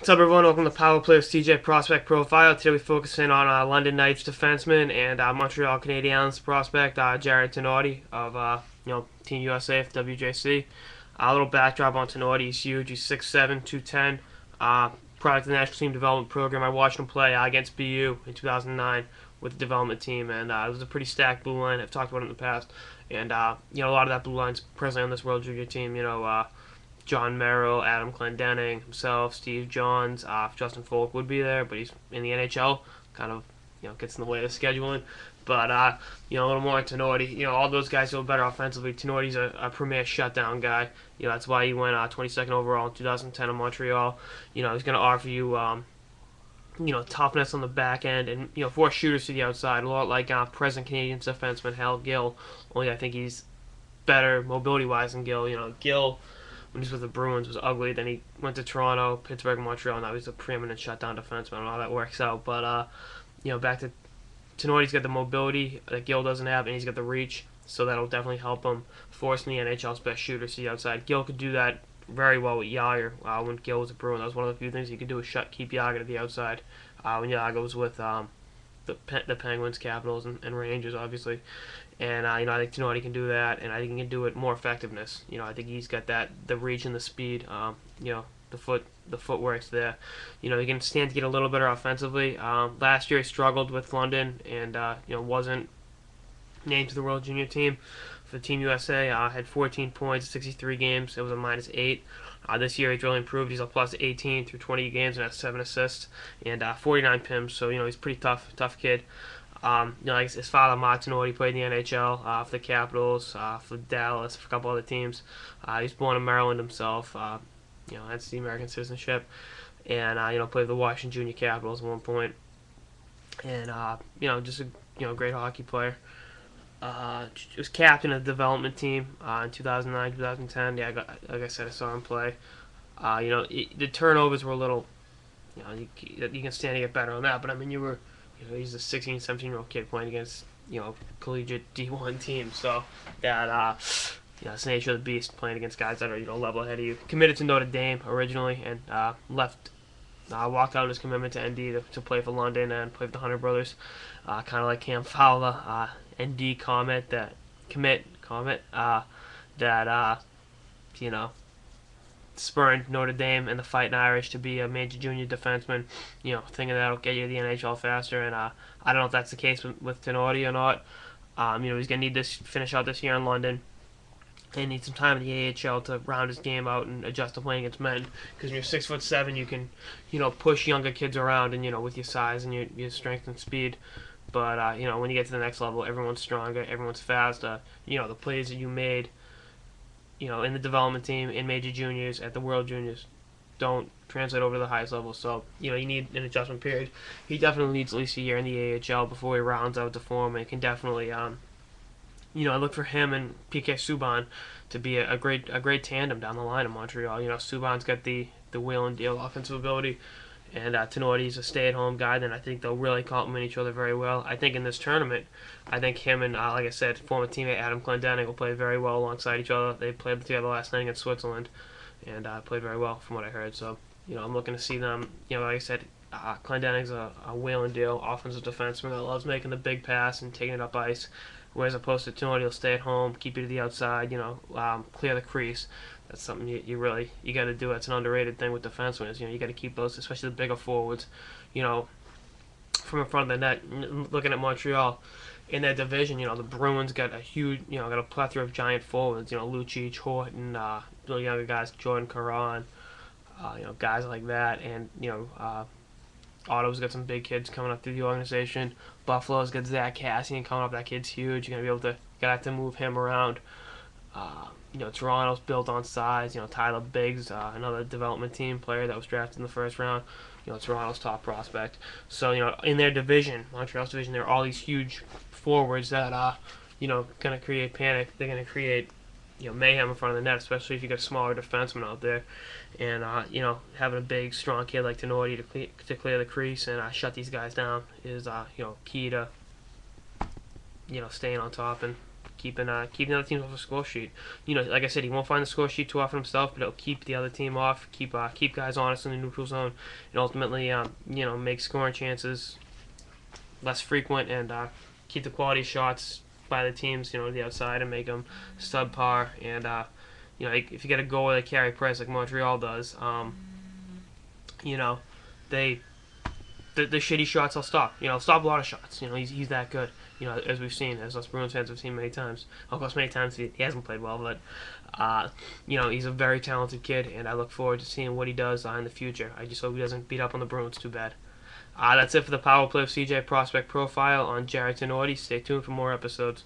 What's up, everyone? Welcome to Power Players TJ Prospect Profile. Today we focus in on London Knights defenseman and Montreal Canadiens prospect Jared Tinordi of Team USA for WJC. A little backdrop on Tinordi. He's huge. He's 6'7", 210. Product of the National Team Development Program. I watched him play against BU in 2009 with the development team, and it was a pretty stacked blue line. I've talked about it in the past, and a lot of that blue line's presently on this World Junior team. John Merrill, Adam Clendenning, himself, Steve Johns, Justin Folk would be there, but he's in the NHL, kind of, gets in the way of the scheduling. But, a little more on Tinordi. All those guys feel better offensively. Tinordi's a premier shutdown guy. That's why he went 22nd overall in 2010 in Montreal. He's going to offer you, toughness on the back end and, force shooters to the outside, a lot like present Canadian defenseman Hal Gill. Only I think he's better mobility-wise than Gill. Gill, when he was with the Bruins, was ugly. Then he went to Toronto, Pittsburgh, Montreal. Now he's a preeminent shutdown defenseman. I don't know how that works out. But, back to Tinordi's got the mobility that Gill doesn't have, and he's got the reach. So that'll definitely help him forcing the NHL's best shooters to the outside. Gill could do that very well with Yager when Gill was a Bruin. That was one of the few things he could do is keep Yager to the outside when Yager was with the Penguins, Capitals, and Rangers, obviously. And I think Tinordi can do that, and I think he can do it more effectiveness. I think he's got the reach and the speed. The footwork's there. He can stand to get a little better offensively. Last year he struggled with London, and wasn't named to the World Junior team for Team USA. Had 14 points, 63 games. It was a -8. This year he's really improved. He's a +18 through 20 games and has 7 assists and 49 PIMs. So he's a pretty tough kid. Like his father, Mark Tinordi, played in the NHL for the Capitals, for Dallas, for a couple other teams. He was born in Maryland himself. That's the American citizenship, and played with the Washington Junior Capitals at one point. And just a great hockey player. Was captain of the development team in 2009, 2010. Yeah, like I said, I saw him play. The turnovers were a little. You can stand to get better on that, but I mean, he's a 16, 17-year-old kid playing against, collegiate D1 teams. So that, it's the nature of the beast, playing against guys that are, level ahead of you. Committed to Notre Dame originally and walked out on his commitment to ND to play for London and play for the Hunter brothers. Kind of like Cam Fowler, ND spurned Notre Dame and the Fighting Irish to be a major junior defenseman, thinking that'll get you to the NHL faster. And I don't know if that's the case with Tinordi or not. He's going to need to finish out this year in London and need some time in the AHL to round his game out and adjust to playing against men. Because when you're 6'7", you can, push younger kids around and, with your size and your strength and speed. But, when you get to the next level, everyone's stronger, everyone's faster. The plays that you made in the development team, in major juniors, at the World Juniors, don't translate over to the highest level. So, you need an adjustment period. He definitely needs at least a year in the AHL before he rounds out to form and can definitely, I look for him and PK Subban to be a great tandem down the line in Montreal. Subban's got the wheel and deal offensive ability, and Tinordi's a stay-at-home guy. Then I think they'll really complement each other very well. I think in this tournament, I think him and, like I said, former teammate Adam Clendenning will play very well alongside each other. They played together last night against Switzerland, and played very well from what I heard. So, I'm looking to see them. Like I said, Clendenning's a wheel and deal offensive defenseman that loves making the big pass and taking it up ice. Whereas opposed to Tinordi, he'll stay at home, keep you to the outside, clear the crease. That's something you got to do. That's an underrated thing with defensemen is, you got to keep those, especially the bigger forwards, from in front of the net. Looking at Montreal in their division, the Bruins got a huge, got a plethora of giant forwards, Lucic, Horton, little younger guys, Jordan Caron, guys like that, and Ottawa's got some big kids coming up through the organization. Buffalo's got Zach Cassian coming up. That kid's huge. You're gonna have to move him around. Toronto's built on size. Tyler Biggs, another development team player that was drafted in the first round. Toronto's top prospect. So in their division, Montreal's division, there are all these huge forwards that gonna create panic. They're gonna create mayhem in front of the net, especially if you got smaller defensemen out there. And, having a big, strong kid like Tinordi to clear the crease and shut these guys down is, key to, staying on top and keeping the other teams off the score sheet. Like I said, he won't find the score sheet too often himself, but he'll keep the other team off, keep guys honest in the neutral zone, and ultimately make scoring chances less frequent, and keep the quality shots by the teams the outside, and make them subpar. And if you get a goal like Carey Price like Montreal does, they the shitty shots will stop. Stop a lot of shots. He's that good. As we've seen, as us Bruins fans have seen many times. Of course, many times he hasn't played well, but he's a very talented kid, and I look forward to seeing what he does in the future. I just hope he doesn't beat up on the Bruins too bad. That's it for the Power Play of CJ Prospect Profile on Jared Tinordi. Stay tuned for more episodes.